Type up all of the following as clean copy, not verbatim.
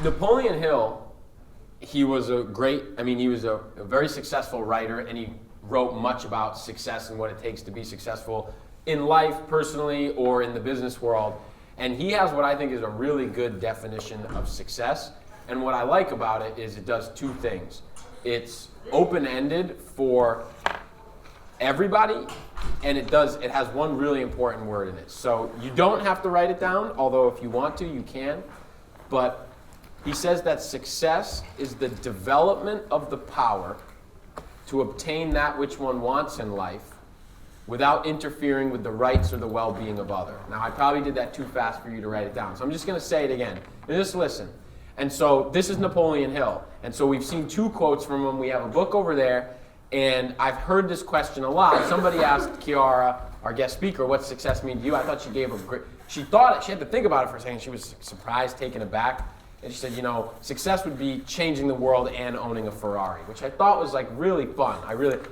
Napoleon Hill, he was a very successful writer, and he wrote much about success and what it takes to be successful in life, personally, or in the business world. And he has what I think is a really good definition of success. And what I like about it is it does two things. It's open-ended for everybody, and it has one really important word in it. So you don't have to write it down, although if you want to, you can. But he says that success is the development of the power to obtain that which one wants in life without interfering with the rights or the well-being of others. Now, I probably did that too fast for you to write it down, so I'm just going to say it again. And just listen. And so this is Napoleon Hill. And so we've seen two quotes from him. We have a book over there, and I've heard this question a lot. Somebody asked Kiara, our guest speaker, what's success mean to you? I thought she gave a great, she had to think about it for a second. She was surprised, taken aback. And she said, success would be changing the world and owning a Ferrari, which I thought was like really fun.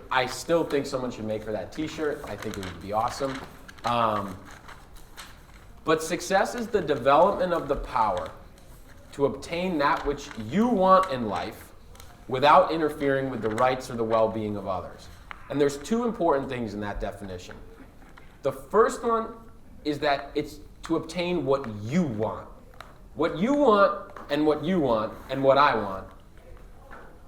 I still think someone should make her that t-shirt. I think it would be awesome. But success is the development of the power to obtain that which you want in life without interfering with the rights or the well-being of others. And there's two important things in that definition. The first one is that it's to obtain what you want. What you want and what you want and what I want.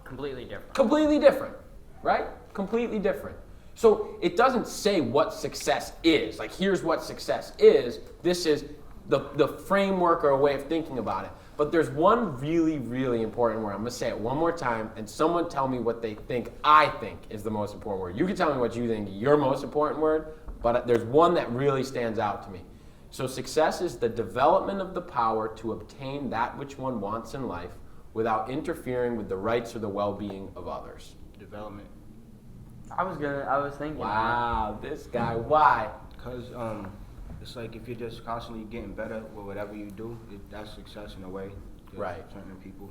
Completely different. Completely different, right? Completely different. So it doesn't say what success is. Like, here's what success is. This is the framework or a way of thinking about it. But there's one really, really important word. I'm going to say it one more time, and someone tell me what they think I think is the most important word. You can tell me what you think your most important word, but there's one that really stands out to me. So success is the development of the power to obtain that which one wants in life without interfering with the rights or the well-being of others. Development. I was thinking. Wow, this guy, why? Because it's like if you're just constantly getting better with whatever you do, that's success in a way. Right. Certain people.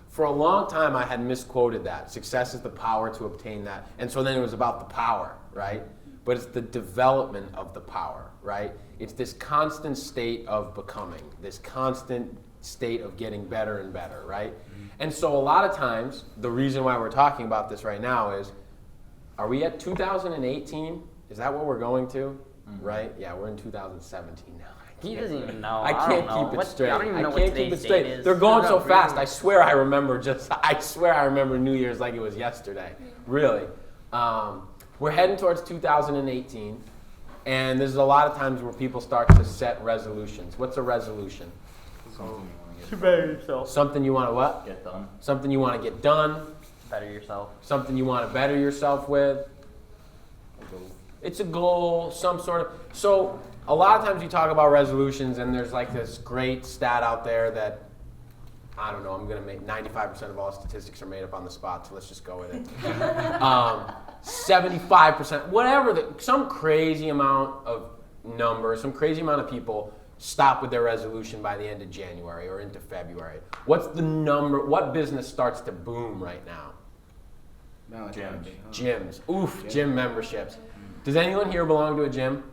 For a long time, I had misquoted that. Success is the power to obtain that. And so then it was about the power, right? But it's the development of the power, right? It's this constant state of becoming, this constant state of getting better and better, right? Mm-hmm. And so a lot of times, the reason why we're talking about this right now is, are we at 2018? Is that what we're going to? Mm-hmm. Right? Yeah, we're in 2017 now. He doesn't even know. I can't keep it straight. I don't even know I what can't keep it today's straight. date is. They're going so fast. Really. I swear I remember New Year's like it was yesterday. Really. We're heading towards 2018, and there's a lot of times where people start to set resolutions. What's a resolution? To better yourself. Something you want to what? Get done. Something you want to get done. Better yourself. Something you want to better yourself with. It's a goal, some sort of. So a lot of times you talk about resolutions, and there's like this great stat out there that, I don't know, I'm going to make 95% of all statistics are made up on the spot, so let's just go with it. 75%, whatever, some crazy amount of numbers, some crazy amount of people stop with their resolution by the end of January or into February. What's the number, what business starts to boom right now? Gyms. Oof, gym memberships. Does anyone here belong to a gym?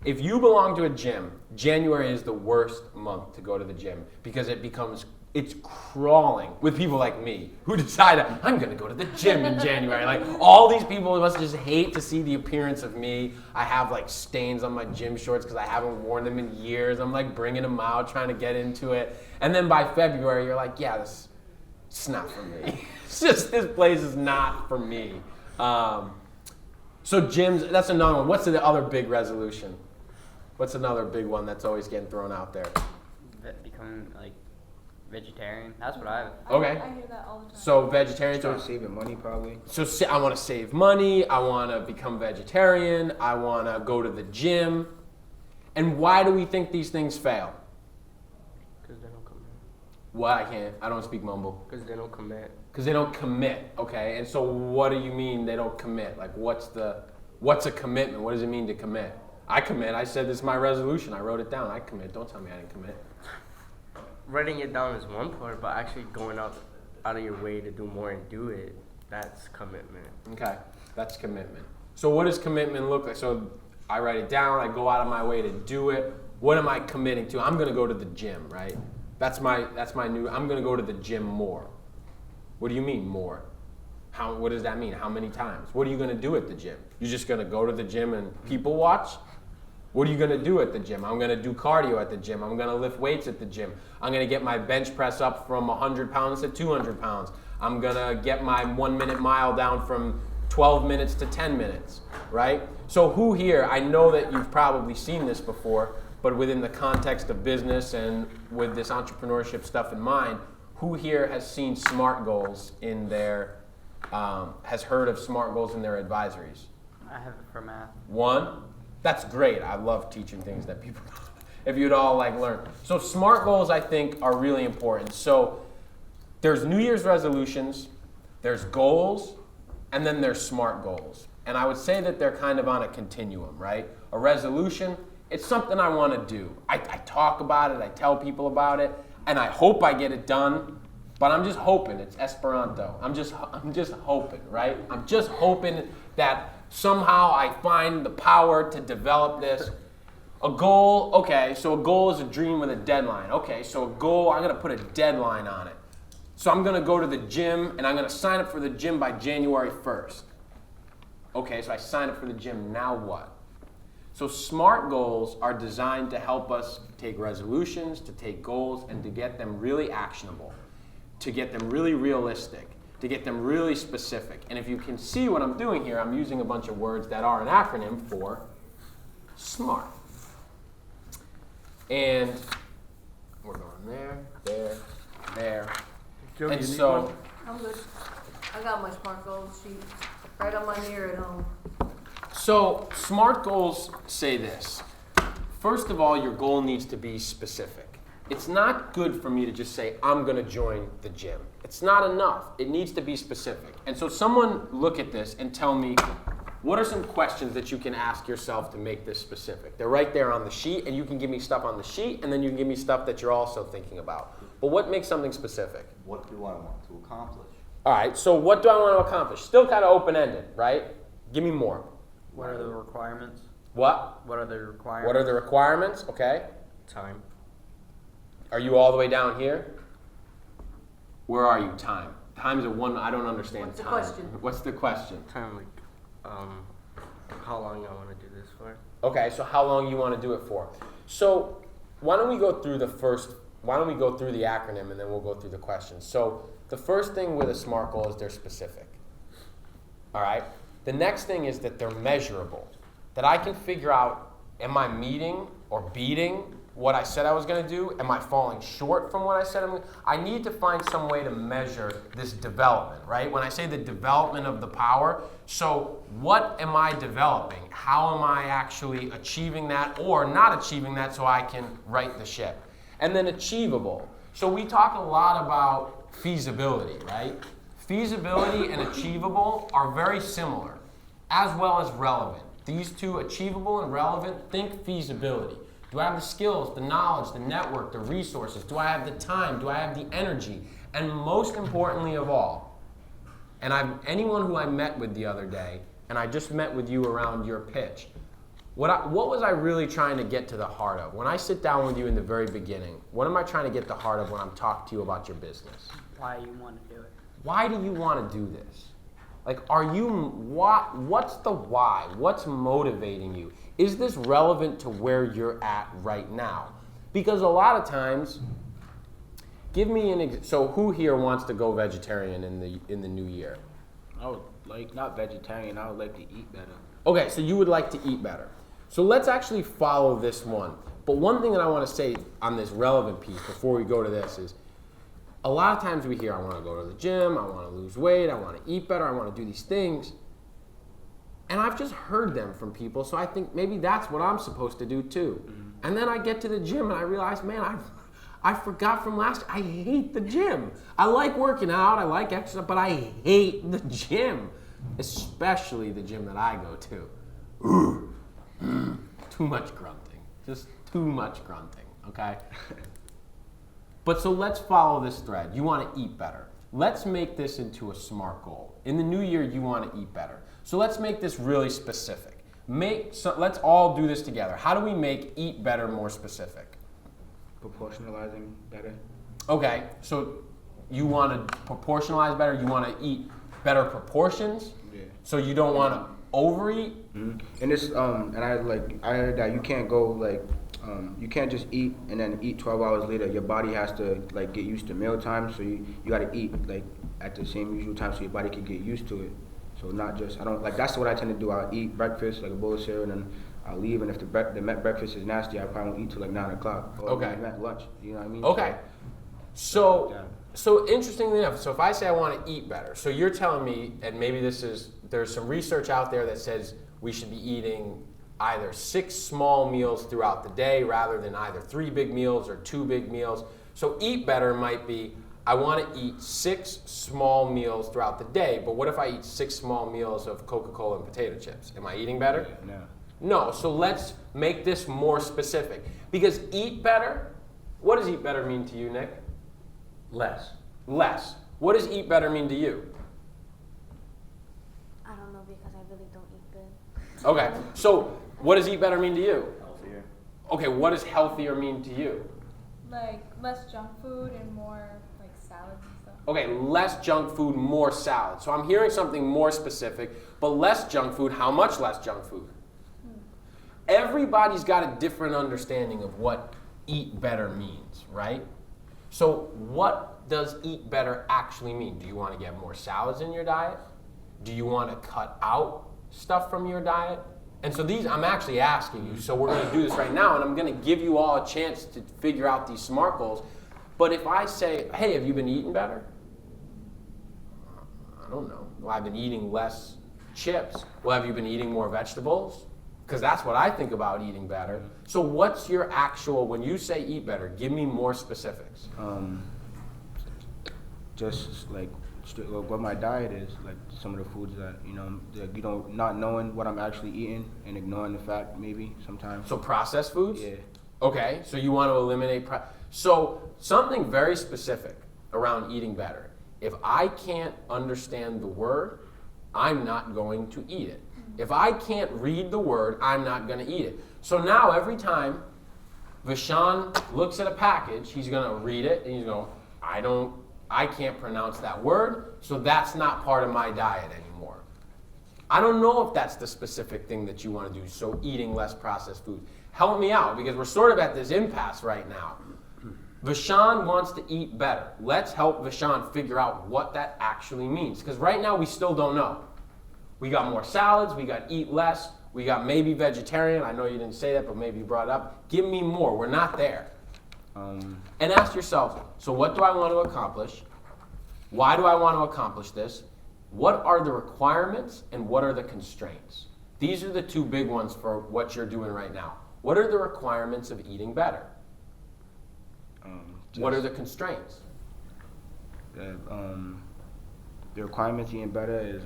If you belong to a gym, January is the worst month to go to the gym because it's crawling with people like me who decide I'm going to go to the gym in January. Like, all these people must just hate to see the appearance of me. I have like stains on my gym shorts because I haven't worn them in years. I'm like bringing them out, trying to get into it. And then by February, you're like, yeah, it's not for me. It's just, this place is not for me. So gyms, that's another one. What's the other big resolution? What's another big one that's always getting thrown out there? Becoming like vegetarian. That's what I. Okay. I hear that all the time. So vegetarian. Start saving money probably. So I want to save money. I want to become vegetarian. I want to go to the gym. And why do we think these things fail? Because they don't commit. What? I don't speak mumble. Because they don't commit. Because they don't commit. Okay. And so what do you mean they don't commit? Like, what's a commitment? What does it mean to commit? I commit. I said this is my resolution. I wrote it down. I commit. Don't tell me I didn't commit. Writing it down is one part, but actually going out of your way to do more and do it, that's commitment. Okay, that's commitment. So what does commitment look like? So I write it down, I go out of my way to do it. What am I committing to? I'm going to go to the gym, right? That's my new, I'm gonna go to the gym more. What do you mean more? What does that mean? How many times? What are you gonna do at the gym? You're just gonna go to the gym and people watch? What are you gonna do at the gym? I'm gonna do cardio at the gym. I'm gonna lift weights at the gym. I'm gonna get my bench press up from 100 pounds to 200 pounds. I'm gonna get my 1 minute mile down from 12 minutes to 10 minutes, right? So who here, I know that you've probably seen this before, but within the context of business and with this entrepreneurship stuff in mind, who here has seen SMART goals in their, has heard of SMART goals in their advisories? I have it for math. One? That's great. I love teaching things that people, if you'd all like learn. So SMART goals, I think, are really important. So there's New Year's resolutions, there's goals, and then there's SMART goals. And I would say that they're kind of on a continuum, right? A resolution, it's something I want to do. I talk about it, I tell people about it, and I hope I get it done, but I'm just hoping. It's Esperanto. I'm just hoping, right? I'm just hoping that somehow I find the power to develop this. A goal, okay, so a goal is a dream with a deadline. Okay, so a goal, I'm gonna put a deadline on it. So I'm gonna go to the gym and I'm gonna sign up for the gym by January 1st. Okay, so I sign up for the gym, now what? So SMART goals are designed to help us take resolutions, to take goals, and to get them really actionable, to get them really realistic, to get them really specific. And if you can see what I'm doing here, I'm using a bunch of words that are an acronym for SMART. And we're going there, there. Joe, And you need so, one? I'm good. I got my SMART goals sheet right on my mirror at home. so SMART goals say this. First of all, your goal needs to be specific. It's not good for me to just say, I'm going to join the gym. It's not enough. It needs to be specific. And so someone look at this and tell me, what are some questions that you can ask yourself to make this specific? They're right there on the sheet, and you can give me stuff on the sheet, and then you can give me stuff that you're also thinking about. But what makes something specific? What do I want to accomplish? All right, so what do I want to accomplish? Still kind of open-ended, right? Give me more. What are the requirements? What? What are the requirements? What are the requirements? Okay. Time. Are you all the way down here? Where are you? Time. Time's a one. I don't understand What's the time. question? What's the question? Time, like, how long I want to do this for. Okay, so how long you want to do it for? So why don't we go through the acronym and then we'll go through the questions. So the first thing with a SMART goal is they're specific. All right. The next thing is that they're measurable. That I can figure out, am I meeting or beating what I said I was going to do? Am I falling short from what I said I'm going to do? I need to find some way to measure this development, right? When I say the development of the power, so what am I developing? How am I actually achieving that or not achieving that so I can right the ship? And then achievable. So we talk a lot about feasibility, right? Feasibility and achievable are very similar, as well as relevant. These two, achievable and relevant, think feasibility. Do I have the skills, the knowledge, the network, the resources? Do I have the time? Do I have the energy? And most importantly of all, and anyone who I met with the other day, and I just met with you around your pitch, what was I really trying to get to the heart of? When I sit down with you in the very beginning, what am I trying to get to the heart of when I'm talking to you about your business? Why you want to do it? Why do you want to do this? Like, what's the why? What's motivating you? Is this relevant to where you're at right now? Because a lot of times, give me so who here wants to go vegetarian in the new year? I would like, not vegetarian, I would like to eat better. Okay, so you would like to eat better. So let's actually follow this one. But one thing that I want to say on this relevant piece before we go to this is, a lot of times we hear, I want to go to the gym, I want to lose weight, I want to eat better, I want to do these things. And I've just heard them from people, so I think maybe that's what I'm supposed to do too. Mm-hmm. And then I get to the gym and I realize, man, I forgot from last year, I hate the gym. I like working out, I like exercise, but I hate the gym. Especially the gym that I go to. Too much grunting, just too much grunting, okay? But so let's follow this thread. You want to eat better. Let's make this into a SMART goal. In the new year, you want to eat better. So let's make this really specific. Let's all do this together. How do we make eat better more specific? proportionalizing better. Okay, so you want to proportionalize better. You want to eat better proportions. Yeah. So you don't want to overeat. And this, and I heard that you can't go like, you can't just eat and then eat 12 hours later. Your body has to like get used to meal time, so you gotta eat like at the same usual time so your body can get used to it. So not just, I don't, like that's what I tend to do. I'll eat breakfast, like a bowl of cereal, and then I'll leave, and if the breakfast is nasty, I probably won't eat till like 9 o'clock. Or Okay. even at lunch, you know what I mean? Okay. So, Yeah. so interestingly enough, so if I say I want to eat better, so you're telling me, and maybe there's some research out there that says we should be eating either 6 small meals throughout the day rather than either 3 big meals or 2 big meals. So eat better might be, I want to eat 6 small meals throughout the day, but what if I eat 6 small meals of Coca-Cola and potato chips? Am I eating better? No. No, so let's make this more specific. Because eat better, what does eat better mean to you, Nick? Less. Less. What does eat better mean to you? I don't know because I really don't eat good. Okay, so what does eat better mean to you? Healthier. Okay, what does healthier mean to you? Like less junk food and more like salads and stuff. Okay, less junk food, more salad. So I'm hearing something more specific, but less junk food, how much less junk food? Everybody's got a different understanding of what eat better means, right? So what does eat better actually mean? Do you want to get more salads in your diet? Do you want to cut out stuff from your diet? And so these, I'm actually asking you, so we're going to do this right now, and I'm going to give you all a chance to figure out these SMART goals. But if I say, hey, have you been eating better? I don't know. Well, I've been eating less chips. Well, have you been eating more vegetables? Because that's what I think about eating better. So what's your actual, when you say eat better, give me more specifics. Just like what my diet is, like some of the foods that, you know, not knowing what I'm actually eating and ignoring the fact maybe sometimes. So processed foods? Yeah. Okay, so you want to eliminate, so something very specific around eating better. If I can't understand the word, I'm not going to eat it. If I can't read the word, I'm not going to eat it. So now every time Vishan looks at a package, he's going to read it and he's going, I can't pronounce that word, so that's not part of my diet anymore. I don't know if that's the specific thing that you want to do, so eating less processed food. Help me out, because we're sort of at this impasse right now. Vishan wants to eat better. Let's help Vishan figure out what that actually means, because right now we still don't know. We got more salads, we got eat less, we got maybe vegetarian. I know you didn't say that, but maybe you brought it up. Give me more. We're not there. And ask yourself, so what do I want to accomplish? Why do I want to accomplish this? What are the requirements and what are the constraints? These are the 2 big ones for what you're doing right now. What are the requirements of eating better? What are the constraints? The requirements eating better is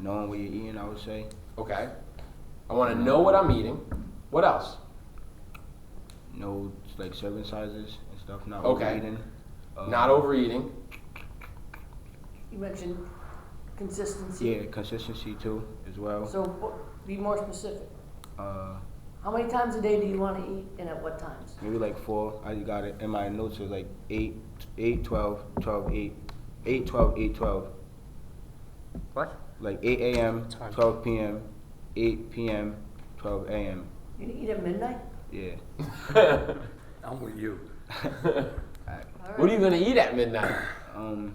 knowing what you're eating, I would say. Okay. I want to know what I'm eating. What else? Know like serving sizes and stuff, not Okay. overeating. Not overeating. You mentioned consistency. Yeah, consistency too, as well. So be more specific. Uh, How many times a day do you want to eat and at what times? maybe like 4. I got it in my notes. It's like 8, 12, 12, 8, 8, 12, 8, 12. What? Like 8 a.m., That's fine. 12 p.m., 8 p.m., 12 a.m. You eat at midnight? Yeah. I'm with you. All right. What are you going to eat at midnight? I don't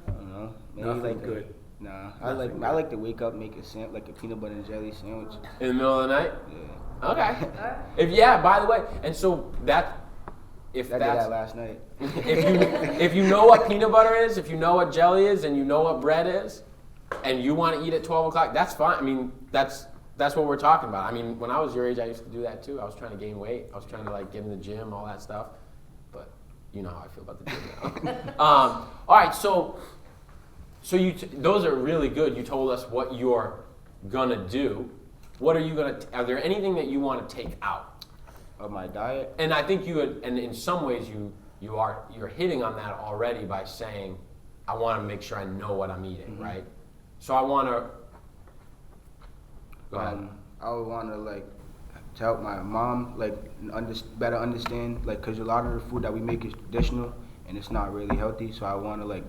know. Maybe Nothing like good. Nah, I like to wake up, make a sandwich, like a peanut butter and jelly sandwich. In the middle of the night? Yeah. Okay. All right. Yeah, by the way, and so if I did that's that last night. if you know what peanut butter is, if you know what jelly is, and you know what bread is, and you want to eat at 12 o'clock, that's fine. I mean, that's what we're talking about. I mean, when I was your age, I used to do that too. I was trying to gain weight. I was trying to like get in the gym, all that stuff. But you know how I feel about the gym now. All right, so those are really good. You told us what you're gonna do. What are you gonna? Are there anything that you want to take out? Of my diet. And I think and in some ways you're hitting on that already by saying, I want to make sure I know what I'm eating, right? So I want to. Go ahead. I would want to like to help my mom like better understand, like, cause a lot of the food that we make is traditional and it's not really healthy. So I want to like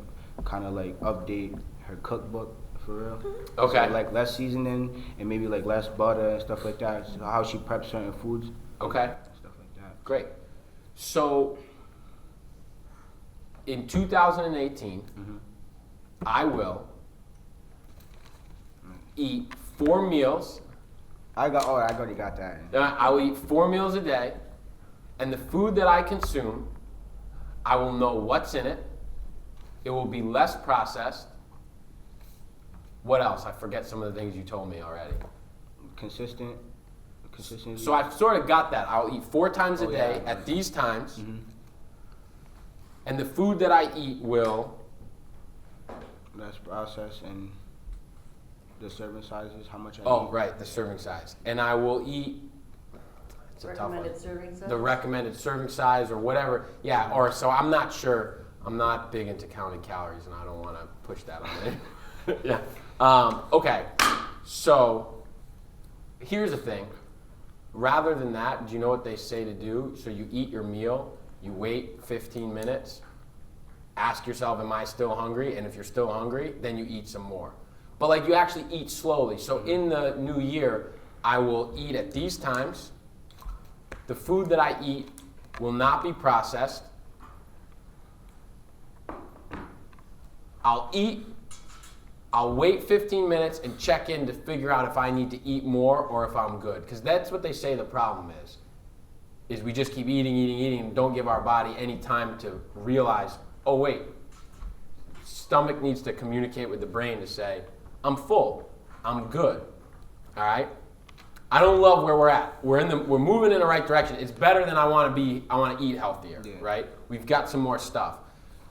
kind of like update her cookbook for real. Okay. So, like less seasoning and maybe like less butter and stuff like that. So how she preps certain foods. Okay. Stuff like that. Great. So in 2018, I will eat 4 meals. I already got that. I will eat 4 meals a day, and the food that I consume, I will know what's in it. It will be less processed. What else? I forget some of the things you told me already. Consistency. So I've sort of got that. I'll eat 4 times a Oh, day yeah. at these times, and the food that I eat will. less process and the serving sizes, how much I Oh, eat. right, the serving size, and I will eat. It's a tough one. Recommended serving size? The recommended serving size or whatever. Yeah, or so I'm not sure. I'm not big into counting calories, and I don't want to push that on it. Yeah. Okay. So here's the thing. Rather than that, do you know what they say to do? So you eat your meal, you wait 15 minutes, ask yourself, am I still hungry? And if you're still hungry, then you eat some more. But like you actually eat slowly. So in the new year, I will eat at these times. The food that I eat will not be processed. I'll eat, I'll wait 15 minutes and check in to figure out if I need to eat more or if I'm good. Because that's what they say the problem is we just keep eating and don't give our body any time to realize, oh wait, stomach needs to communicate with the brain to say, I'm full, I'm good, all right? I don't love where we're at. We're moving in the right direction. It's better than I want to be. I want to eat healthier, right? We've got some more stuff.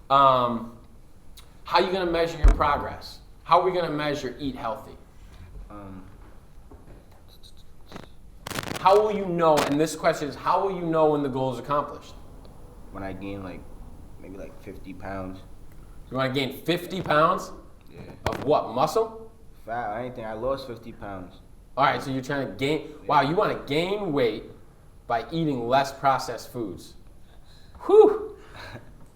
How are you going to measure your progress? How are we going to measure eat healthy? How will you know, and this question is, how will you know when the goal is accomplished? When I gain like maybe like 50 pounds. You want to gain 50 pounds? Yeah. Of what, muscle? Fat or anything. I lost 50 pounds. All right, so you're trying to gain, wow, you want to gain weight by eating less processed foods. Whew.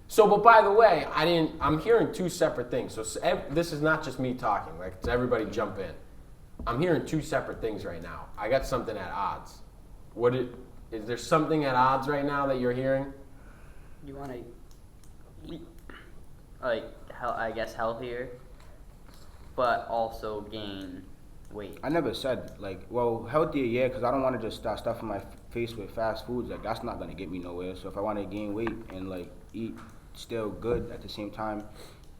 So, but by the way, I'm hearing 2 separate things. So this is not just me talking, like everybody jump in. I'm hearing 2 separate things right now. I got something at odds. Is there something at odds right now that you're hearing? You want to eat, like, I guess healthier, but also gain weight. I never said like, well, healthier, yeah, because I don't want to just start stuffing my face with fast foods. Like that's not gonna get me nowhere. So if I want to gain weight and like eat still good at the same time,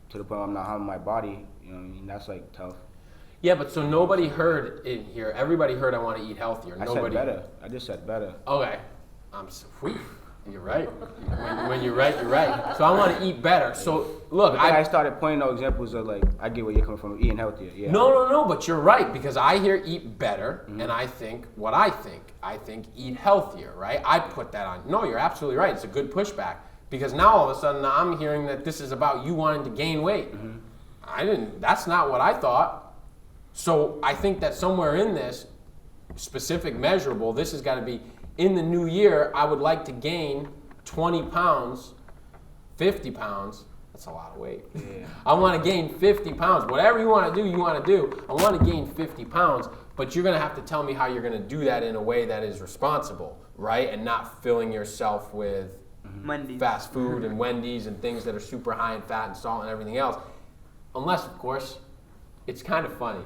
to the point where I'm not harming my body, you know what I mean? That's like tough. Yeah, but so nobody heard in here. Everybody heard I want to eat healthier. I said better. I just said better. Okay. You're right. When you're right, you're right. So I want to eat better. So look, But then I started pointing out examples of like, I get where you're coming from, eating healthier. Yeah. No, but you're right, because I hear eat better, and I think what I think. I think eat healthier, right? I put that on. No, you're absolutely right. It's a good pushback, because now all of a sudden I'm hearing that this is about you wanting to gain weight. That's not what I thought. So I think that somewhere in this specific measurable, this has got to be in the new year, I would like to gain 20 pounds, 50 pounds. That's a lot of weight. Yeah. I want to gain 50 pounds. Whatever you want to do, you want to do. I want to gain 50 pounds, but you're going to have to tell me how you're going to do that in a way that is responsible, right? And not filling yourself with Wendy's. fast food and Wendy's and things that are super high in fat and salt and everything else. Unless, of course, it's kind of funny.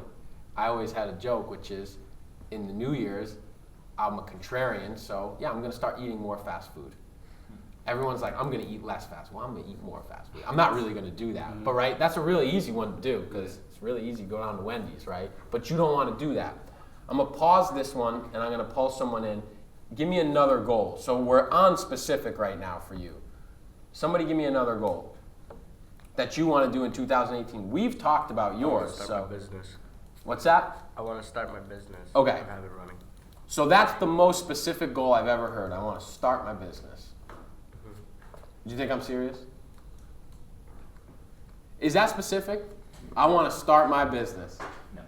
I always had a joke, which is in the New Year's, I'm a contrarian, so yeah, I'm going to start eating more fast food. Everyone's like, I'm going to eat less fast. Well, I'm going to eat more fast food. I'm not really going to do that. But right, that's a really easy one to do, because it's really easy to go down to Wendy's, right? But you don't want to do that. I'm going to pause this one, and I'm going to pull someone in. Give me another goal. So we're on specific right now for you. Somebody give me another goal that you want to do in 2018. We've talked about yours. Start my business. What's that? I want to start my business. Okay. And have it running. So that's the most specific goal I've ever heard. I want to start my business. Do you think I'm serious? Is that specific? I want to start my business. No.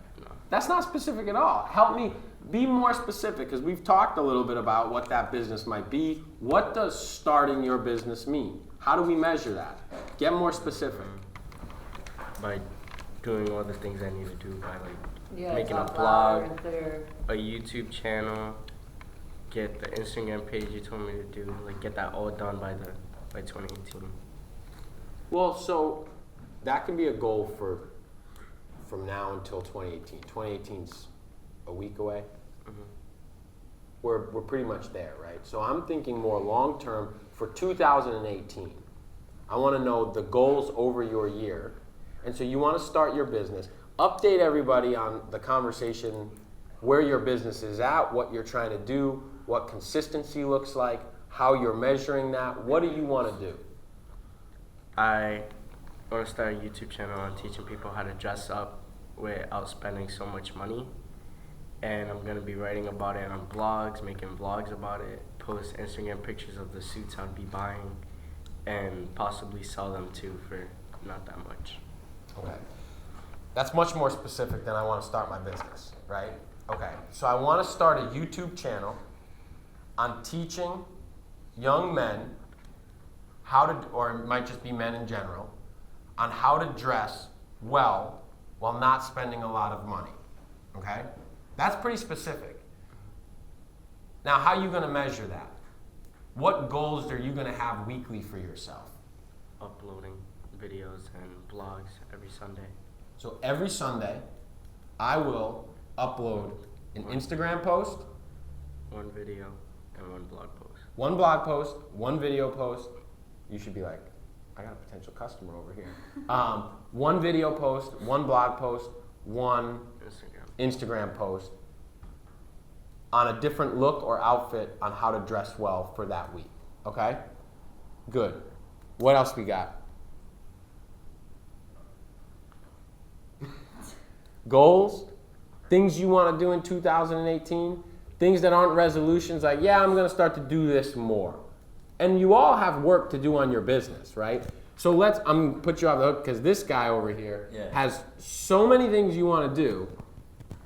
That's not specific at all. Help me. Be more specific, because we've talked a little bit about what that business might be. What does starting your business mean? How do we measure that? Get more specific. By doing all the things I need to do, by like Yeah, making a talk louder blog, and clearer. a YouTube channel, get the Instagram page you told me to do, like get that all done by 2018. Well, so that can be a goal for from now until 2018. 2018's a week away. We're pretty much there, right? So I'm thinking more long term for 2018. I want to know the goals over your year. And so you want to start your business. Update everybody on the conversation, where your business is at, what you're trying to do, what consistency looks like, how you're measuring that. What do you want to do? I want to start a YouTube channel on teaching people how to dress up without spending so much money. And I'm going to be writing about it on blogs, making vlogs about it, post Instagram pictures of the suits I'd be buying, and possibly sell them too for not that much. Okay. That's much more specific than I want to start my business, right? Okay. So I want to start a YouTube channel on teaching young men how to, or it might just be men in general, on how to dress well while not spending a lot of money. Okay? That's pretty specific. Now, how are you going to measure that? What goals are you going to have weekly for yourself? Uploading videos and blogs every Sunday. So every Sunday, I will upload an Instagram post, One video and one blog post. one blog post, one video post. You should be like, I got a potential customer over here. One video post, one blog post, one Instagram post on a different look or outfit on how to dress well for that week. Okay? Good. What else we got? Goals, things you want to do in 2018, things that aren't resolutions like, yeah, I'm going to start to do this more. And you all have work to do on your business, right? So I'm going to put you off the hook because this guy over here has so many things you want to do,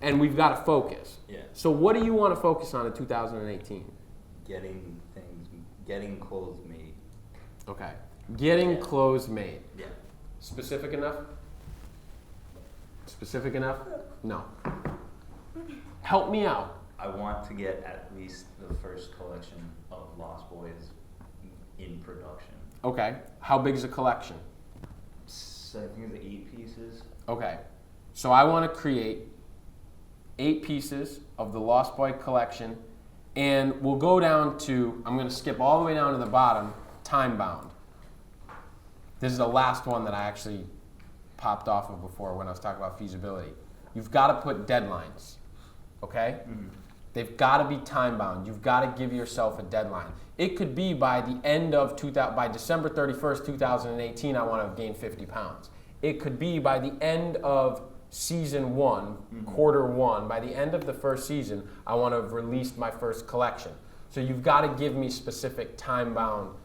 and we've got to focus. Yeah. So what do you want to focus on in 2018? Getting clothes made. Okay. Getting clothes made. Yeah. Specific enough? Specific enough? No. Help me out. I want to get at least the first collection of Lost Boys in production. Okay. How big is a collection? So I think it's 8 pieces. Okay. So I want to create 8 pieces of the Lost Boy collection, and we'll go down to, I'm going to skip all the way down to the bottom, time bound. This is the last one that I actually popped off of before when I was talking about feasibility. You've got to put deadlines, okay? Mm-hmm. They've got to be time bound. You've got to give yourself a deadline. It could be by the end of by December 31st, 2018, I want to have gained 50 pounds. It could be by the end of season 1, quarter 1, by the end of the first season, I want to have released my first collection. So you've got to give me specific time bound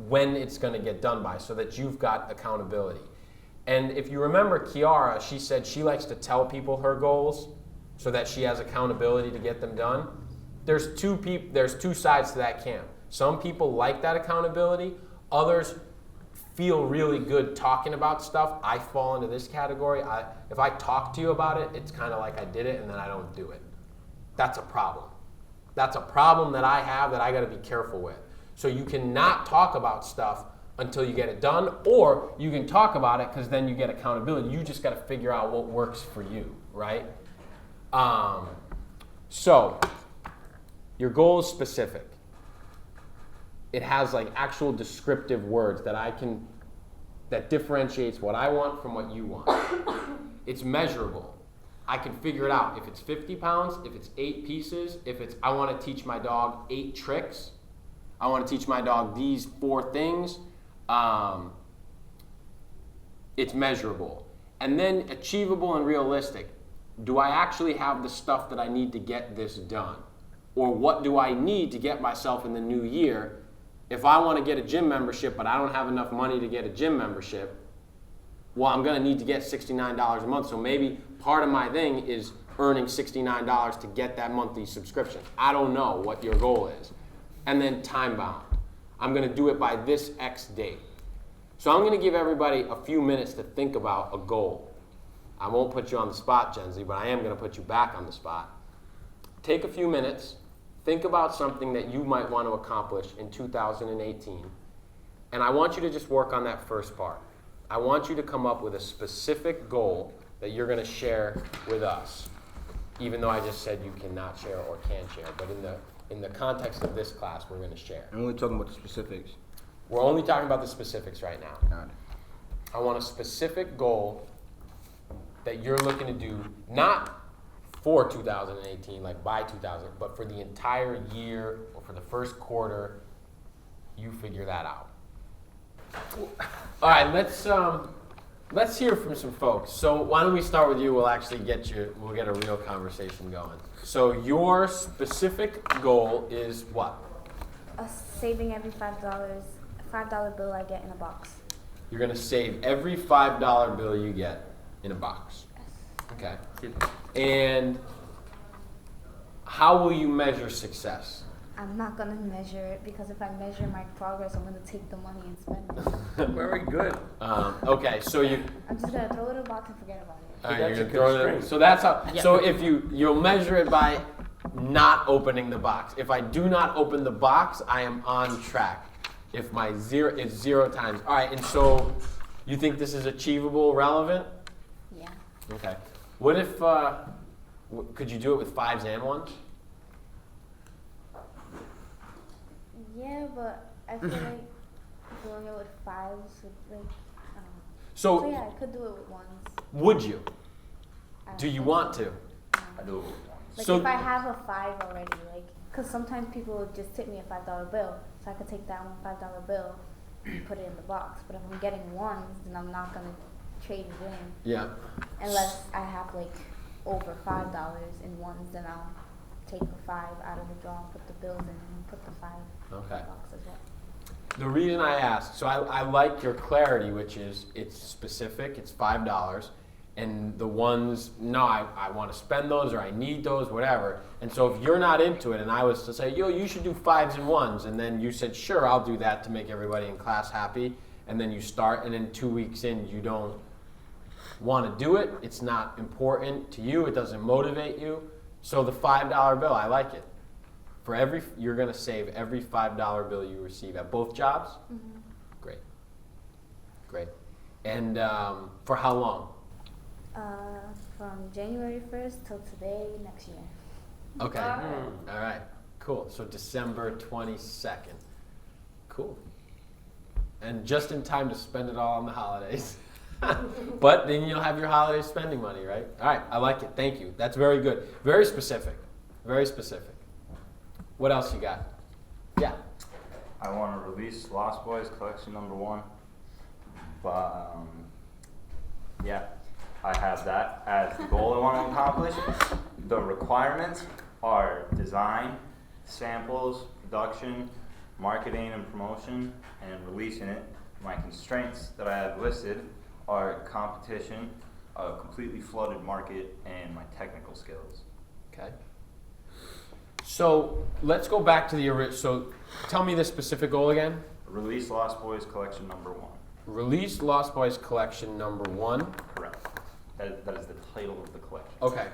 when it's going to get done by so that you've got accountability. And if you remember Kiara, she said she likes to tell people her goals so that she has accountability to get them done. There's two sides to that camp. Some people like that accountability. Others feel really good talking about stuff. I fall into this category. If I talk to you about it, it's kind of like I did it and then I don't do it. That's a problem. That's a problem that I have that I got to be careful with. So you cannot talk about stuff until you get it done, or you can talk about it because then you get accountability. You just got to figure out what works for you, right? So your goal is specific. It has like actual descriptive words that differentiates what I want from what you want. It's measurable. I can figure it out. If it's 50 pounds, if it's 8 pieces, if it's I want to teach my dog 8 tricks, I want to teach my dog these 4 things. It's measurable. And then achievable and realistic. Do I actually have the stuff that I need to get this done? Or what do I need to get myself in the new year? If I want to get a gym membership, but I don't have enough money to get a gym membership, well, I'm going to need to get $69 a month. So maybe part of my thing is earning $69 to get that monthly subscription. I don't know what your goal is. And then time bound. I'm going to do it by this X date. So I'm going to give everybody a few minutes to think about a goal. I won't put you on the spot, Gen Z, but I am going to put you back on the spot. Take a few minutes, think about something that you might want to accomplish in 2018, and I want you to just work on that first part. I want you to come up with a specific goal that you're going to share with us, even though I just said you cannot share or can share, but in the context of this class, we're going to share. I'm only talking about the specifics. We're only talking about the specifics right now. Got it. I want a specific goal that you're looking to do, not for 2018, like by 2000, but for the entire year or for the first quarter. You figure that out. All right, let's hear from some folks. So why don't we start with you? We'll actually get a real conversation going. So your specific goal is what? Saving every $5 bill I get in a box. You're gonna save every $5 bill you get in a box. Okay. And how will you measure success? I'm not gonna measure it because if I measure my progress, I'm gonna take the money and spend it. Very good. Okay, so I'm just gonna throw it in a box and forget about it. all right, That's you're a gonna throw it in. constraint. So that's how. So if you'll measure it by not opening the box. If I do not open the box, I am on track. If my zero is 0 times. All right, and so you think this is achievable, relevant? Yeah. Okay. What if could you do it with 5s and 1s? Yeah, but I feel like doing it with 5s would I don't know. So So yeah, I could do it with 1s. would you? I don't Do you think want so. to? I do. Like So- if I have a 5 already, like, cause sometimes people would just tip me a $5 bill, so I could take that one $5 bill and put it in the box. But if I'm getting 1s, then I'm not gonna trade it in Yeah. unless I have like over $5 in 1s. Then I'll take the 5 out of the drawer, and put the bills in, and put the 5 in Okay. the box as well. The reason I asked, so I like your clarity, which is it's specific, it's $5, and the ones, no, I want to spend those or I need those, whatever. And so if you're not into it and I was to say, yo, you should do 5s and 1s, and then you said, sure, I'll do that to make everybody in class happy, and then you start, and then 2 weeks in, you don't want to do it, it's not important to you, it doesn't motivate you. So the $5 bill, I like it. You're going to save every $5 bill you receive at both jobs? Mm-hmm. Great. Great. And for how long? From January 1st till today next year. Okay. All right. Cool. So December 22nd. Cool. And just in time to spend it all on the holidays. But then you'll have your holiday spending money, right? All right. I like it. Thank you. That's very good. Very specific. Very specific. What else you got? Yeah. I want to release Lost Boys Collection #1. But, yeah, I have that as the goal I want to accomplish. The requirements are design, samples, production, marketing and promotion, and releasing it. My constraints that I have listed are competition, a completely flooded market, and my technical skills. Okay. So let's go back to the original. So tell me the specific goal again. Release Lost Boys Collection #1. Release Lost Boys Collection #1. Correct. That is the title of the collection. Okay.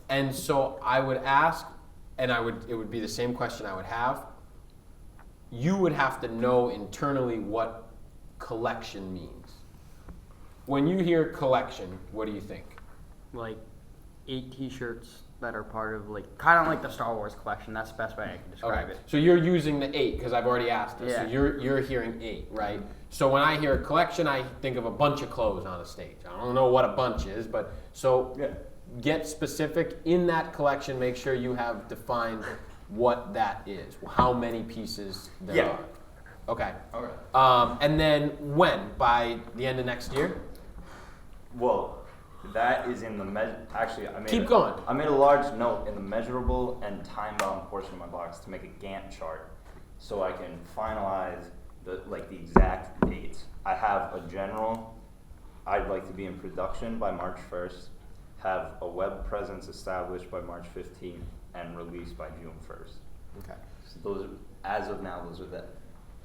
And so I would ask, and it would be the same question I would have. You would have to know internally what collection means. When you hear collection, what do you think? Like 8 T-shirts that are part of kind of like the Star Wars collection. That's the best way I can describe it. So you're using the 8 because I've already asked this. So Yeah. you're hearing 8, right? So when I hear a collection, I think of a bunch of clothes on a stage. I don't know what a bunch is, but so get specific in that collection. Make sure you have defined what that is, how many pieces there are. Okay. Okay. And then when? By the end of next year? Well, that is in the actually, Keep going. I made a large note in the measurable and time-bound portion of my box to make a Gantt chart, so I can finalize the exact dates. I have a general. I'd like to be in production by March 1st. have a web presence established by March 15th, and released by June 1st. Okay. So those are, as of now, those are the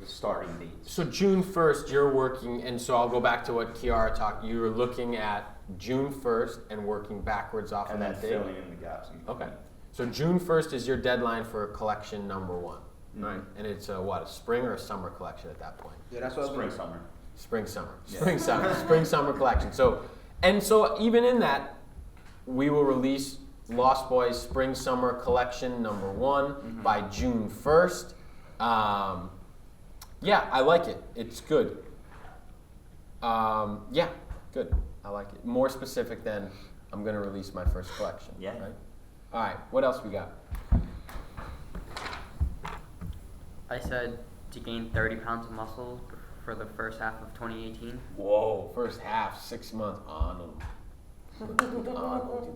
starting dates. So June 1st, you're working, and so I'll go back to what Kiara talked. You're looking at June 1st and working backwards off And of then that date. filling in the gaps. Okay. So June 1st is your deadline for collection number 1. Mhm. Right. And it's a spring or a summer collection at that point? Yeah, that's what I was Spring, gonna- summer. Spring, summer. Yeah. Spring, summer. Spring, summer collection. So even in that, we will release Lost Boys Spring, Summer collection number 1 by June 1st. Yeah, I like it. It's good. Yeah, good. I like it. More specific than I'm going to release my first collection. Yeah. Right? All right. What else we got? I said to gain 30 pounds of muscle for the first half of 2018. Whoa. First half, 6 months. Arnold.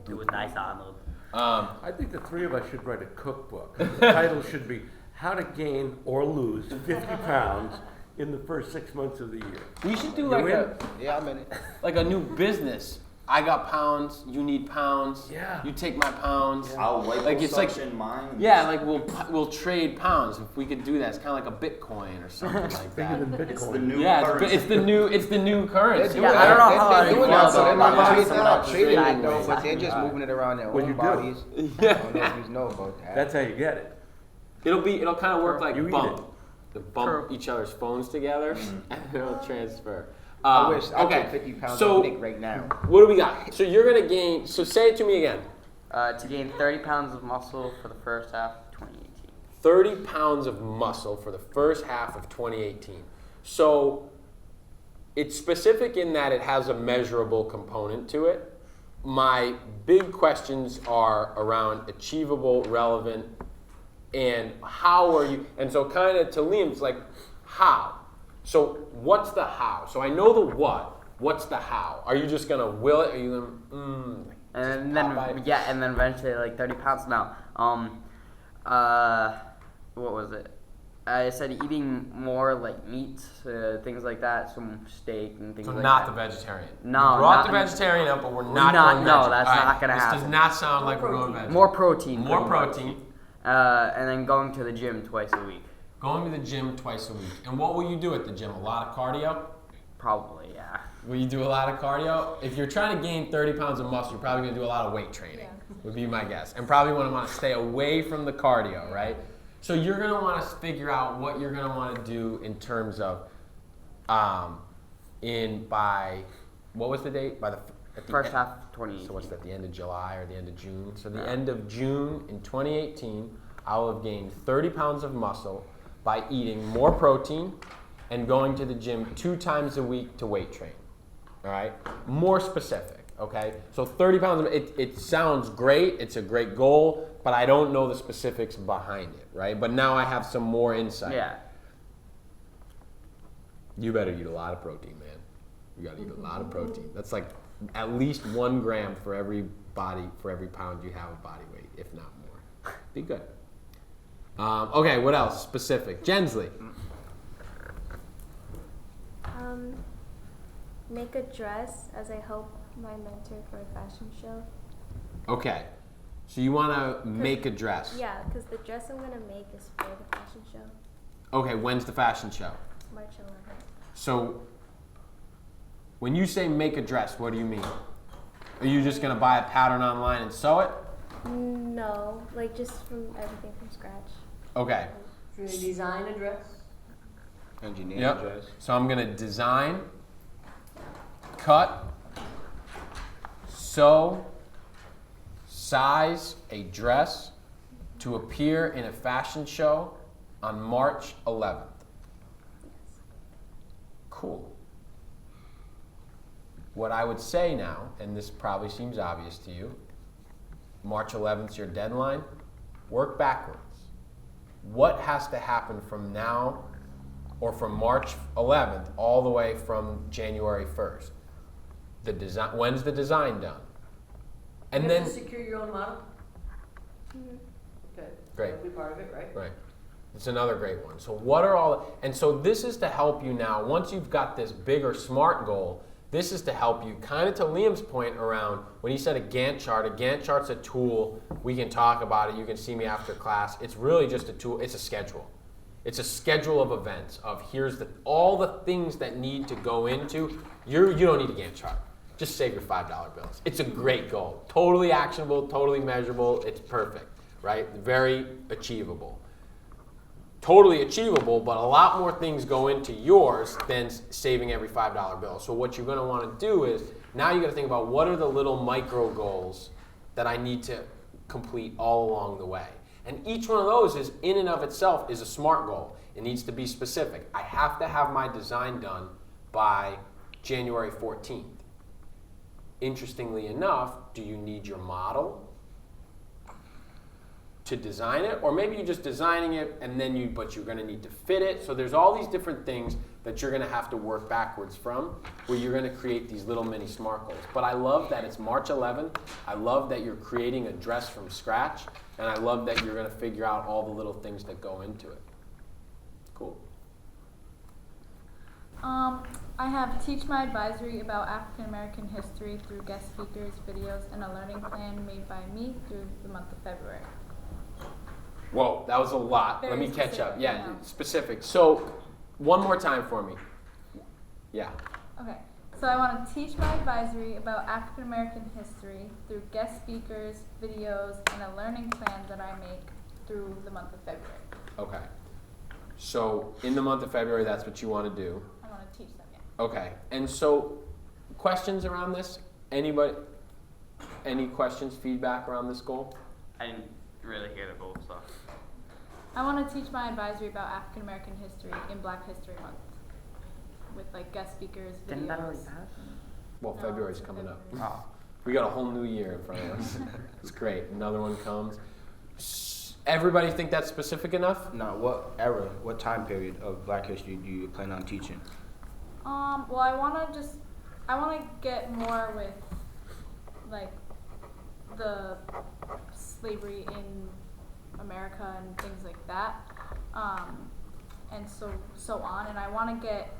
Do a nice Arnold. I think the three of us should write a cookbook. The title should be How to Gain or Lose 50 Pounds in the First 6 Months of the Year. We should do You like in? Yeah, I'm in it. a new business. I got pounds. You need pounds. Yeah. You take my pounds. I'll Like, it's like- liposuction mine. Yeah, like we'll trade pounds if we could do that. It's kind of like a Bitcoin or something like Bigger that. than It's the Bitcoin. new Yeah, currency. it's the new currency. Yeah, I don't know how They're doing I that, feel so they're about not that. trading, they're not trading it Exactly. though, but they're just moving it around their Well, own you do. bodies. I don't know if you know about that. That's how you get it. It'll kind of work like You eat bump. it. To bump True. each other's phones together and it'll transfer. I wish I'll okay. take 50 pounds So off Nick right now. what do we got? So you're gonna gain. So say it to me again. To gain 30 pounds of muscle for the first half of 2018. 30 pounds of muscle for the first half of 2018. So it's specific in that it has a measurable component to it. My big questions are around achievable, relevant, and how are you, and so kind of to Liam's like, how? So what's the how? So I know the what. What's the how? Are you just gonna will it? Are you gonna, And Popeye. then and then eventually like 30 pounds now. What was it? I said eating more like meats, things like that, some steak and things So like not that. the vegetarian. No, we brought not the the- vegetarian up, but we're We're not not- going no, veg. that's All not gonna This does happen. not sound More like we're going protein. veg. More protein. More pretty much. protein. And then going to the gym twice a week. Going to the gym twice a week. And what will you do at the gym? A lot of cardio? Probably, yeah. Will you do a lot of cardio? If you're trying to gain 30 pounds of muscle, you're probably going to do a lot of weight training, would be my guess. And probably want to stay away from the cardio, right? So you're going to want to figure out what you're going to want to do in terms of, what was the date? By at the First end- half of 2018. So what's that, the end of July or the end of June? So the end of June in 2018, I will have gained 30 pounds of muscle by eating more protein and going to the gym 2 times a week to weight train. All right? More specific, okay? So 30 pounds, it sounds great. It's a great goal, but I don't know the specifics behind it, right? But now I have some more insight. Yeah. You better eat a lot of protein, man. You gotta eat a lot of protein. That's like at least 1 gram for every pound you have of body weight, if not more. Be good. Okay, what else? Specific. Jensley. Make a dress as I help my mentor for a fashion show. Okay. So you wanna make a dress. Yeah, because the dress I'm gonna make is for the fashion show, Okay, when's the fashion show? March 11th. So when you say make a dress, what do you mean? Are you just gonna buy a pattern online and sew it? No, like just from everything from scratch. Okay. You're gonna design a dress? Engineering Yep. dress. So I'm gonna design, cut, sew, size a dress to appear in a fashion show on March 11th. Cool. What I would say now, and this probably seems obvious to you, March 11th is your deadline, work backwards. What has to happen from now or from March 11th all the way from January 1st? The design. When's the design done? And You then, have to secure your own model? Good. Great. That'll be part of it, right? right. It's another great one. So what are all, and so this is to help you now, once you've got this bigger SMART goal, This is to help you, kind of to Liam's point around when he said a Gantt chart's a tool. We can talk about it. You can see me after class. It's really just a tool. It's a schedule. It's a schedule of events of here's all the things that need to go into. You don't need a Gantt chart. Just save your $5 bills. It's a great goal. Totally actionable, totally measurable. It's perfect, right? Very achievable. Totally achievable, but a lot more things go into yours than saving every $5 bill. So what you're going to want to do is now you got to think about what are the little micro goals that I need to complete all along the way. And each one of those is in and of itself is a SMART goal. It needs to be specific. I have to have my design done by January 14th. Interestingly enough, do you need your model to design it? Or maybe you're just designing it and then but you're going to need to fit it. So there's all these different things that you're going to have to work backwards from where you're going to create these little mini SMART goals. But I love that it's March 11th. I love that you're creating a dress from scratch. And I love that you're going to figure out all the little things that go into it. Cool. I have Teach My Advisory about African American history through guest speakers, videos, and a learning plan made by me through the month of February. Whoa, that was a lot. Very Let me catch up. specific, Yeah, yeah. specific. So, one more time for me. Yeah. Okay, so I want to teach my advisory about African American history through guest speakers, videos, and a learning plan that I make through the month of February. Okay. So, in the month of February, that's what you want to do. I want to teach them, yeah. Okay. And so, questions around this? Anybody? Any questions, feedback around this goal? I didn't really hear the goal stuff. I want to teach my advisory about African American history in Black History Month with like guest speakers, videos. Didn't that already pass? Well, No, February's it's coming up. February. Oh. We got a whole new year in front of us. It's great. Another one comes. Everybody think that's specific enough? Now, what time period of Black history do you plan on teaching? Well, I want to get more with like the slavery in America and things like that, and so on. And I want to get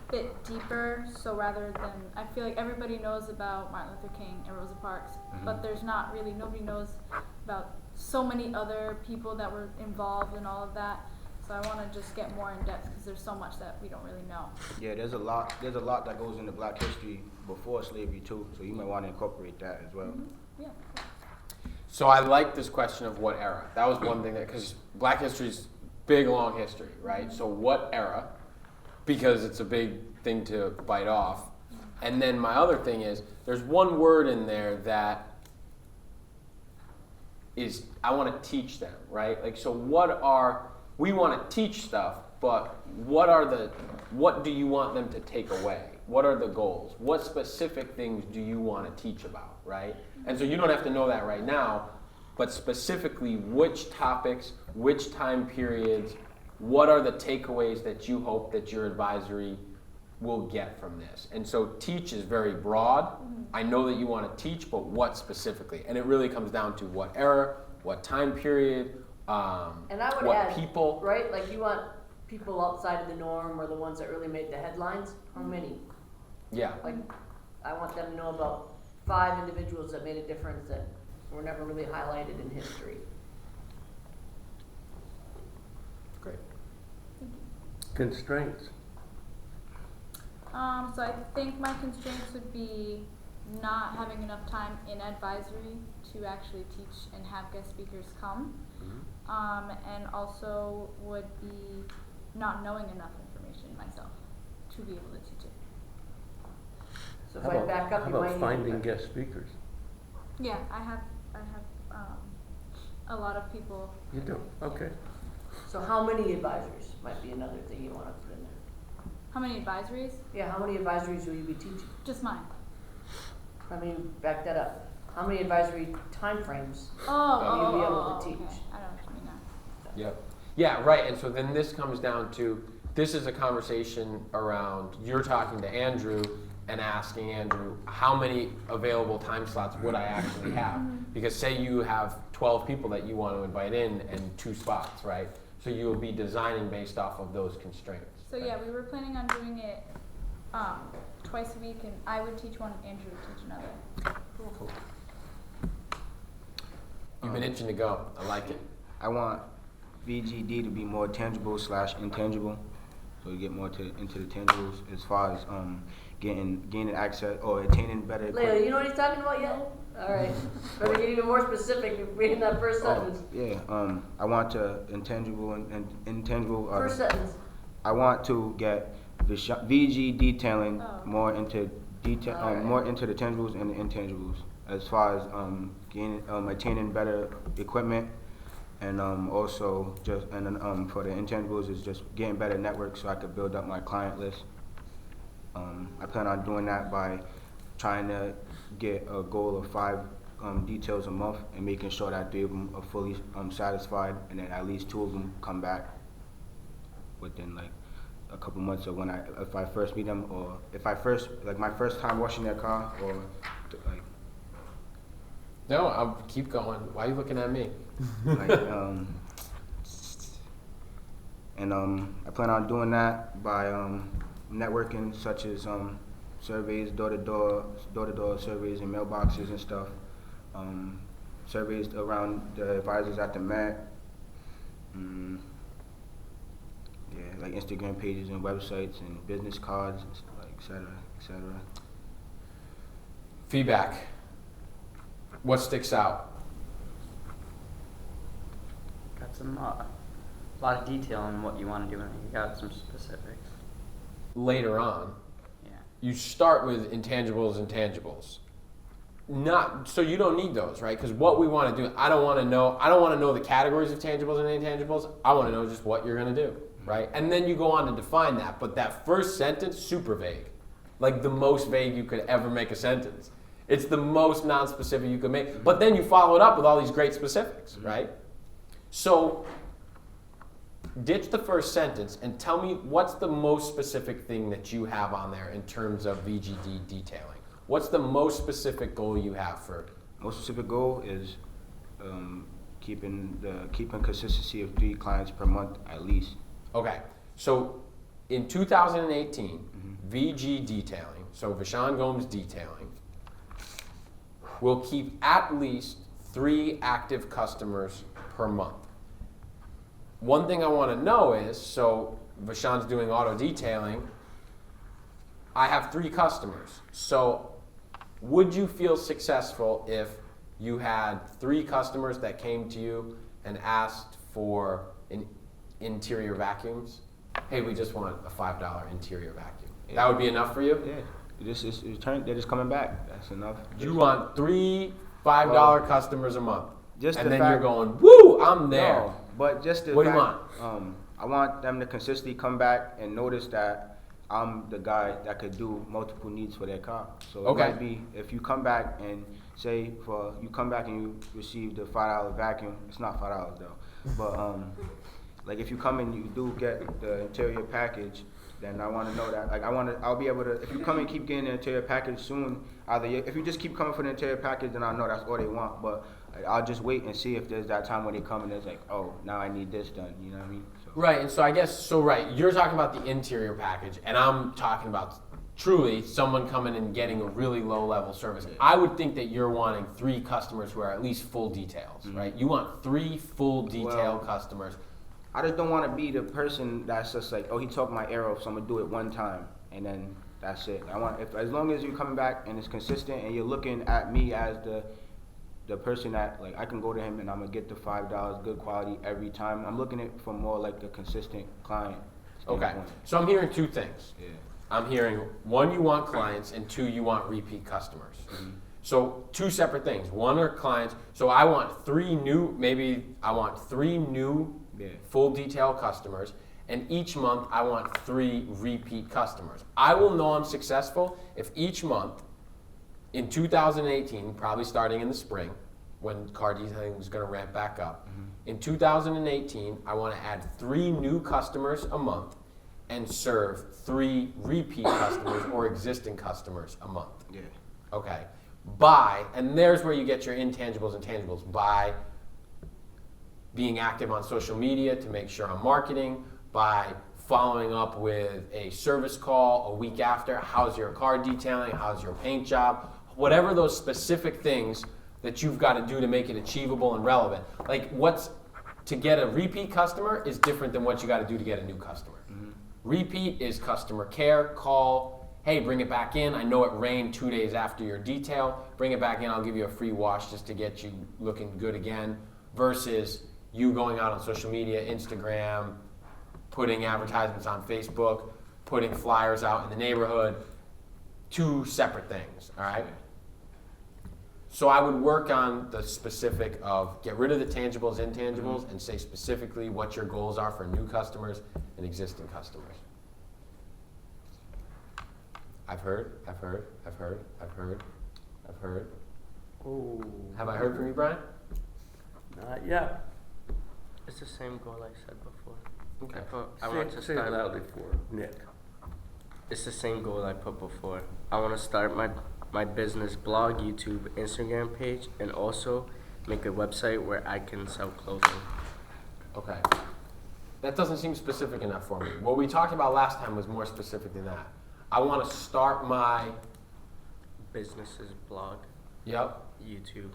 a bit deeper. So rather than, I feel like everybody knows about Martin Luther King and Rosa Parks, but there's not really, nobody knows about so many other people that were involved in all of that. So I want to just get more in depth because there's so much that we don't really know. Yeah, there's a lot that goes into Black history before slavery too. So you might want to incorporate that as well. Yeah. So I like this question of what era. That was one thing that, because Black history is big, long history, right? So what era? Because it's a big thing to bite off. And then my other thing is, there's one word in there that is, I want to teach them, right? Like, so we want to teach stuff, but what do you want them to take away? What are the goals? What specific things do you want to teach about, right? And so you don't have to know that right now, but specifically which topics, which time periods, what are the takeaways that you hope that your advisory will get from this? And so teach is very broad. I know that you want to teach, but what specifically? And it really comes down to what era, what time period, And I would what add, people. right, like you want people outside of the norm or the ones that really made the headlines. How many? Yeah. Like, I want them to know about 5 individuals that made a difference that were never really highlighted in history. Great. Constraints. So I think my constraints would be not having enough time in advisory to actually teach and have guest speakers come. And also would be not knowing enough information myself to be able to teach it. So if I back up, how you might about need. finding guest speakers? Yeah, I have a lot of people. You do, okay. So how many advisories might be another thing you want to put in there? How many advisories? Yeah, how many advisories will you be teaching? Just mine. I mean, back that up. How many advisory timeframes? Oh, You'll be able to okay. teach. I don't know what you mean now. Yep. Yeah, right. And so then this comes down to, this is a conversation around, you're talking to Andrew and asking Andrew, how many available time slots would I actually have? Because say you have 12 people that you want to invite in and 2 spots, right? So you'll be designing based off of those constraints. So yeah, we were planning on doing it twice a week, and I would teach one, and Andrew would teach another. Cool. You've been itching to go. I like it. I want VGD to be more tangible / intangible, so we get more into the tangibles as far as gaining access or attaining better Leo, you know what he's talking about yet? All right. Better get even more specific in reading that first sentence. Yeah, I want to intangible and intangible. First sentence. I want to get VG detailing Oh. more into detail, Alright. more into the tangibles and the intangibles, as far as gaining, attaining better equipment, and also just for the intangibles is just getting better network so I could build up my client list. I plan on doing that by trying to get a goal of 5 details a month and making sure that 3 of them are fully satisfied, and then at least 2 of them come back within like a couple months of if I first meet them, or if I first my first time washing their car, or like No, I'll keep going. Why are you looking at me? I plan on doing that by networking, such as surveys, door-to-door surveys in mailboxes and stuff, surveys around the advisors at the Met, like Instagram pages and websites and business cards, like et cetera. Feedback. What sticks out? Got some a lot of detail on what you want to do, and you got some specifics. Later on, Yeah. you start with intangibles and tangibles. Not so you don't need those, right? Because what we want to do, I don't want to know the categories of tangibles and intangibles. I want to know just what you're going to do, right? And then you go on to define that. But that first sentence, super vague, like the most vague you could ever make a sentence. It's the most non-specific you could make. But then you follow it up with all these great specifics, right? So ditch the first sentence and tell me what's the most specific thing that you have on there in terms of VGD detailing. What's the most specific goal you have for? Most specific goal is keeping consistency of 3 clients per month at least. Okay, so in 2018, VG detailing, so Vashon Gomes detailing, will keep at least 3 active customers per month. One thing I want to know is, so Vashon's doing auto detailing, I have 3 customers. So would you feel successful if you had 3 customers that came to you and asked for interior vacuums? Hey, we just want a $5 interior vacuum. That would be enough for you? Yeah, they're just coming back. That's enough. You want 3 $5 customers a month. Just and the then fact- you're going, woo, I'm there. No, but just the What do you fact, I want them to consistently come back and notice that I'm the guy that could do multiple needs for their car. So it Okay. might be if you come back and say you come back and you receive the $5 vacuum. It's not $5 though, but like if you come and you do get the interior package, then I want to know that. Like I'll be able to. If you come and keep getting the interior package soon, if you just keep coming for the interior package, then I know that's all they want. But I'll just wait and see if there's that time when they come and it's like, oh, now I need this done. You know what I mean? So. Right, and so I guess, you're talking about the interior package, and I'm talking about truly someone coming and getting a really low level service. I would think that you're wanting 3 customers who are at least full details, right? You want 3 full detail customers. I just don't want to be the person that's just like, oh, he took my arrow, so I'm gonna do it one time, and then that's it. I want, as long as you're coming back and it's consistent, and you're looking at me as the person that, like, I can go to him and I'm gonna get the $5 good quality every time. I'm looking at it from more like the consistent client Okay, standpoint. so I'm hearing 2 things. Yeah. I'm hearing 1, you want clients, and 2, you want repeat customers. So 2 separate things. 1 are clients. So I want 3 new, Yeah. full detail customers, and each month I want 3 repeat customers. I will know I'm successful if each month in 2018, probably starting in the spring, when car detailing is going to ramp back up. In 2018, I want to add 3 new customers a month and serve 3 repeat customers or existing customers a month. Yeah. Okay. And there's where you get your intangibles and tangibles, by being active on social media to make sure I'm marketing, by following up with a service call a week after. How's your car detailing? How's your paint job? Whatever those specific things that you've got to do to make it achievable and relevant. Like what's to get a repeat customer is different than what you got to do to get a new customer. Repeat is customer care, call, hey, bring it back in. I know it rained 2 days after your detail. Bring it back in, I'll give you a free wash just to get you looking good again. Versus you going out on social media, Instagram, putting advertisements on Facebook, putting flyers out in the neighborhood. Two separate things, all right? So I would work on the specific of get rid of the tangibles, intangibles, and say specifically what your goals are for new customers and existing customers. I've heard. Ooh. Have I heard from you, Brian? Not yet. It's the same goal I said before. Okay. I want to Say it start. loudly for Nick. It's the same goal I put before. I want to start my business blog, YouTube, Instagram page, and also make a website where I can sell clothing. Okay. That doesn't seem specific enough for me. What we talked about last time was more specific than that. I want to start my, Businesses blog, yep. YouTube,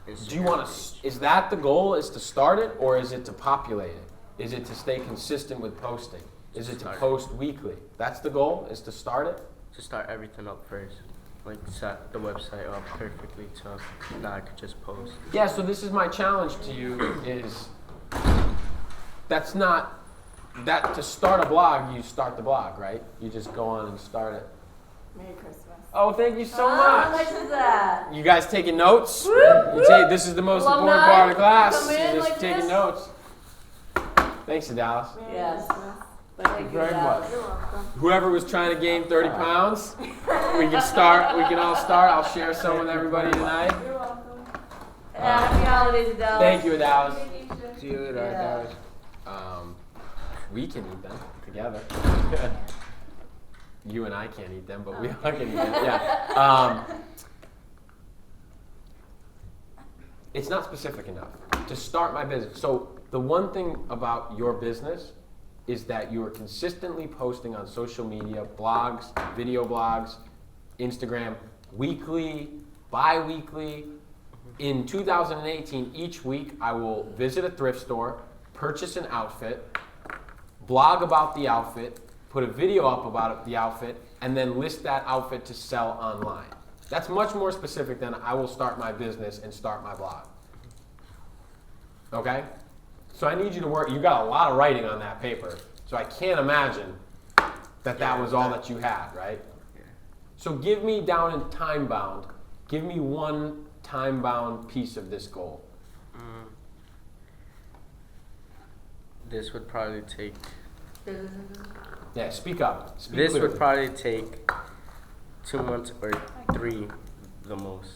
Instagram. Do you want to, page. is that the goal, is to start it, or is it to populate it? Is it to stay consistent with posting? Is it to Start it. post weekly? That's the goal, is to start it? To start everything up first, like set the website up perfectly so now I could just post. Yeah, so this is my challenge to you is that's not that to start a blog, you start the blog, right? You just go on and start it. Merry Christmas. Oh, thank you so How much. nice is that? You guys taking notes? You take, this is the most important Alumni, part of class. come in You're just like taking this. notes. Thanks, Dallas. Yes. Thank you very much. You're welcome. Whoever was trying to gain 30 pounds, we can start. We can all start. I'll share some with everybody tonight. You're welcome. Happy holidays, Dallas. Thank you, Dallas. Vacation. See you later, Yeah. Dallas. We can eat them together. You and I can't eat them, but we all can eat them. Yeah. It's not specific enough to start my business. So the one thing about your business is that you are consistently posting on social media, blogs, video blogs, Instagram, weekly, bi-weekly. In 2018, each week I will visit a thrift store, purchase an outfit, blog about the outfit, put a video up about the outfit, and then list that outfit to sell online. That's much more specific than I will start my business and start my blog. Okay? So I need you to work, you got a lot of writing on that paper, so I can't imagine that that was all that you had, right? So give me down in time bound, give me one time bound piece of this goal. This would probably take. Yeah, speak up. Speak This clearly. would probably take 2 months or 3, the most,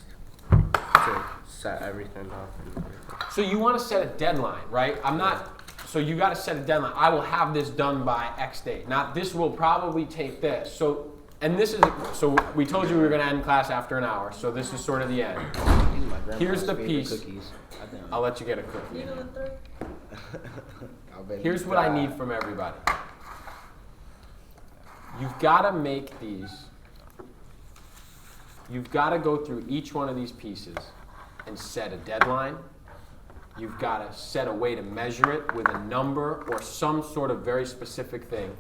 to set everything up and everything. So you want to set a deadline, right? So you got to set a deadline. I will have this done by X date. Not this will probably take this. So we told you we were going to end class after an hour. So this is sort of the end. These are my grandma's Here's the favorite piece. Cookies. I think- I'll let you get a cookie. You know the third? I'll bet Here's you what I die. need from everybody. You've got to make these. You've got to go through each one of these pieces and set a deadline. You've got to set a way to measure it with a number or some sort of very specific thing.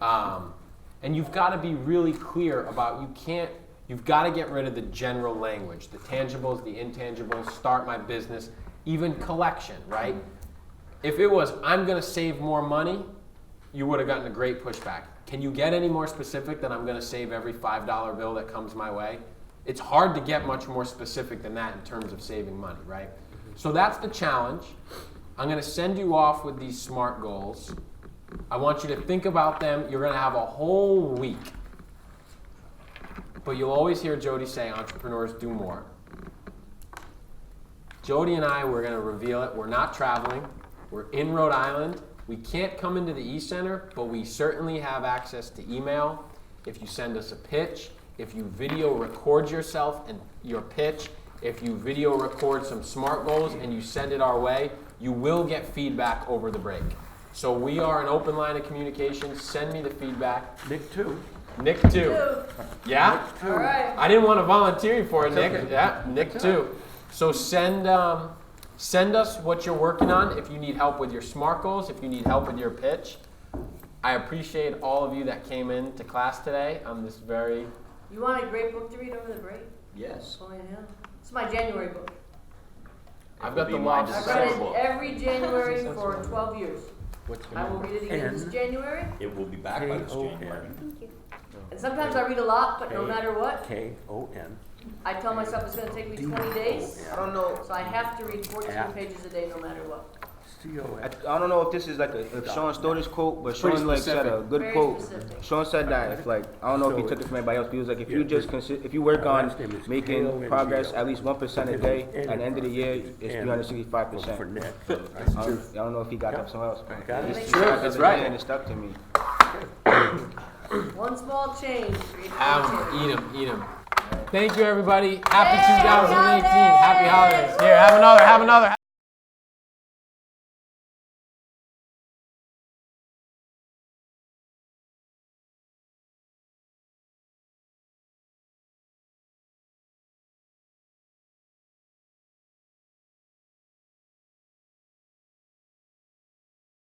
And you've got to be really clear about you've got to get rid of the general language, the tangibles, the intangibles, start my business, even collection, right? If it was, I'm going to save more money, you would have gotten a great pushback. Can you get any more specific than I'm going to save every $5 bill that comes my way? It's hard to get much more specific than that in terms of saving money, right? So that's the challenge. I'm going to send you off with these SMART goals. I want you to think about them. You're going to have a whole week. But you'll always hear Jody say, entrepreneurs do more. Jody and I, we're going to reveal it. We're not traveling. We're in Rhode Island. We can't come into the e-center, but we certainly have access to email. If you send us a pitch, if you video record yourself and your pitch, if you video record some SMART goals and you send it our way, you will get feedback over the break. So we are an open line of communication. Send me the feedback. Nick too. Nick too. Yeah? All right. I didn't want to volunteer you for it, That's Nick. okay. Yeah, Nick too. So send us what you're working on. If you need help with your SMART goals, if you need help with your pitch. I appreciate all of you that came in to class today on this very. You want a great book to read over the break? Yes. Oh, yeah. It's my January book. I've got It'll the be my law. I've December read it book. every January for 12 years. What's your I will number? read it again And- this January. It will be back by this K-O-N. January. Thank you. And sometimes I read a lot, but no matter what, K-O-N. I tell myself it's going to take me 20 days. I don't know. So I have to read 14 Yeah. pages a day no matter what. I don't know if this is like if Sean stole this quote, but Pretty Sean like said a specific. good Very quote. specific. Sean said that if like I don't know if he So took it from anybody else, but he was like if yeah, you just if you work my on last name is making K-O-N-G-O. progress at least 1% a day, at the end of the year it's And 365%. For Nick. I don't know if he got that from somewhere else. Got it. He It's said true, that that's the right. other day And it stuck to me. One small change creates a big change. Eat them. Thank you, everybody. Happy Yay, 2018. holidays! Happy holidays. Here, have another.